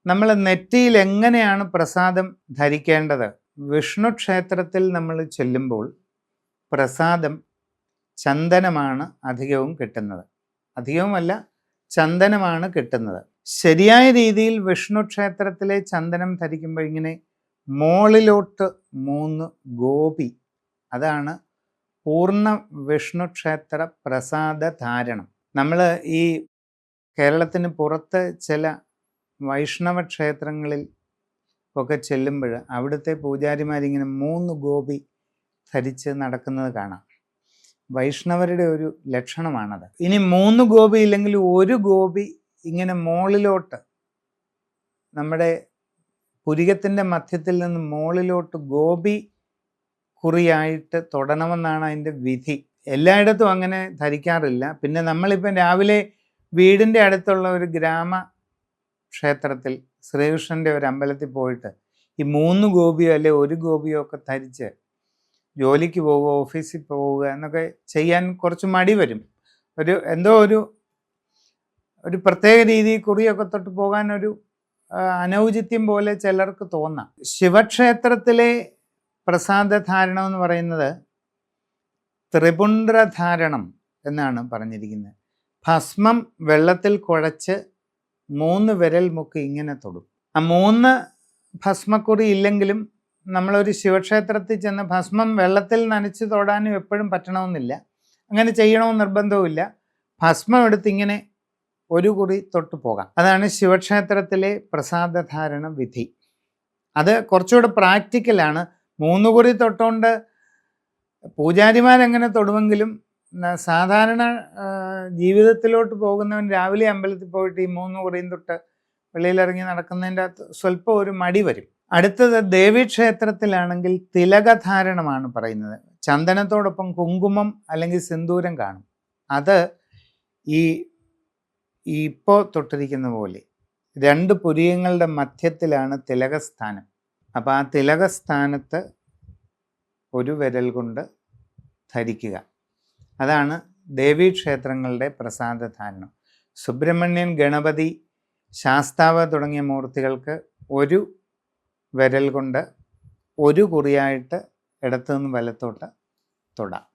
നമ്മൾ നെറ്റിയിൽ എങ്ങനെയാണ് പ്രസാദം ധരിക്കേണ്ടത്? വിഷ്ണു ക്ഷേത്രത്തിൽ നമ്മൾ ചെല്ലുമ്പോൾ പ്രസാദം ചന്ദനമാണ് അധികവും കിട്ടുന്നത്. അധികവുമല്ല, ചന്ദനമാണ് കിട്ടുന്നത്. ശരിയായ രീതിയിൽ വിഷ്ണു ക്ഷേത്രത്തിലെ ചന്ദനം ധരിക്കുമ്പോൾ ഇങ്ങനെ മോളിലോട്ട് 3 ഗോപി, അതാണ് പൂർണ്ണ വിഷ്ണു ക്ഷേത്ര പ്രസാദ ധാരണം. നമ്മൾ ഈ കേരളത്തിന് പുറത്ത് ചില വൈഷ്ണവ ക്ഷേത്രങ്ങളിൽ ഒക്കെ ചെല്ലുമ്പോൾ അവിടുത്തെ പൂജാരിമാരിങ്ങനെ 3 ഗോപി ധരിച്ച് നടക്കുന്നത് കാണാം. വൈഷ്ണവരുടെ ഒരു ലക്ഷണമാണത്. ഇനി 3 ഗോപി ഇല്ലെങ്കിൽ 1 ഗോപി ഇങ്ങനെ മോളിലോട്ട്, നമ്മുടെ പുരികത്തിൻ്റെ മധ്യത്തിൽ നിന്ന് മോളിലോട്ട് ഗോപി കുറിയായിട്ട് തൊടണമെന്നാണ് അതിൻ്റെ വിധി. എല്ലായിടത്തും അങ്ങനെ ധരിക്കാറില്ല. പിന്നെ നമ്മളിപ്പം രാവിലെ വീടിൻ്റെ അടുത്തുള്ള ഒരു ഗ്രാമ ക്ഷേത്രത്തിൽ ശ്രീകൃഷ്ണൻ്റെ ഒരു അമ്പലത്തിൽ പോയിട്ട് ഈ 3 ഗോപിയോ അല്ലെ 1 ഗോപിയോ ഒക്കെ ധരിച്ച് ജോലിക്ക് പോവുക, ഓഫീസിൽ പോവുക എന്നൊക്കെ ചെയ്യാൻ കുറച്ച് മടി വരും. എന്തോ ഒരു പ്രത്യേക രീതി കുറിയൊക്കെ തൊട്ട് പോകാൻ ഒരു അനൗചിത്യം പോലെ ചിലർക്ക് തോന്നാം. ശിവക്ഷേത്രത്തിലെ പ്രസാദധാരണം എന്ന് പറയുന്നത് ത്രിപുണ്ഡ്രധാരണം എന്നാണ് പറഞ്ഞിരിക്കുന്നത്. ഭസ്മം വെള്ളത്തിൽ കുഴച്ച് 3 വിരൽ മുക്കി ഇങ്ങനെ തൊടും. ആ 3 ഭസ്മക്കുറി ഇല്ലെങ്കിലും നമ്മളൊരു ശിവക്ഷേത്രത്തിൽ ചെന്ന് ഭസ്മം വെള്ളത്തിൽ നനച്ച് തൊടാനും എപ്പോഴും പറ്റണമെന്നില്ല, അങ്ങനെ ചെയ്യണമെന്ന് നിർബന്ധവുമില്ല. ഭസ്മം എടുത്ത് ഇങ്ങനെ 1 കുറി തൊട്ട് പോകാം. അതാണ് ശിവക്ഷേത്രത്തിലെ പ്രസാദധാരണ വിധി. അത് കുറച്ചുകൂടെ പ്രാക്ടിക്കലാണ്. 3 കുറി തൊട്ടുകൊണ്ട് പൂജാരിമാരെങ്ങനെ തൊടുമെങ്കിലും സാധാരണ ജീവിതത്തിലോട്ട് പോകുന്നവൻ രാവിലെ അമ്പലത്തിൽ പോയിട്ട് ഈ 3 കുറിയും തൊട്ട് വെളിയിലിറങ്ങി നടക്കുന്നതിൻ്റെ അകത്ത് സ്വല്പം ഒരു മടി വരും. അടുത്തത് ദേവീക്ഷേത്രത്തിലാണെങ്കിൽ തിലകധാരണമാണ് പറയുന്നത്. ചന്ദനത്തോടൊപ്പം കുങ്കുമം അല്ലെങ്കിൽ സിന്ദൂരം കാണും. അത് ഇപ്പോൾ തൊട്ടിരിക്കുന്ന പോലെ 2 പുരികങ്ങളുടെ മധ്യത്തിലാണ് തിലകസ്ഥാനം. അപ്പോൾ ആ തിലകസ്ഥാനത്ത് 1 വിരൽ കൊണ്ട് ധരിക്കുക. അതാണ് ദേവീക്ഷേത്രങ്ങളുടെ പ്രസാദധാരണം. സുബ്രഹ്മണ്യൻ, ഗണപതി, ശാസ്താവ് തുടങ്ങിയ മൂർത്തികൾക്ക് 1 വിരൽ കൊണ്ട് 1 കുറിയായിട്ട് ഇടത്തുനിന്ന് വലത്തോട്ട് തൊടാം.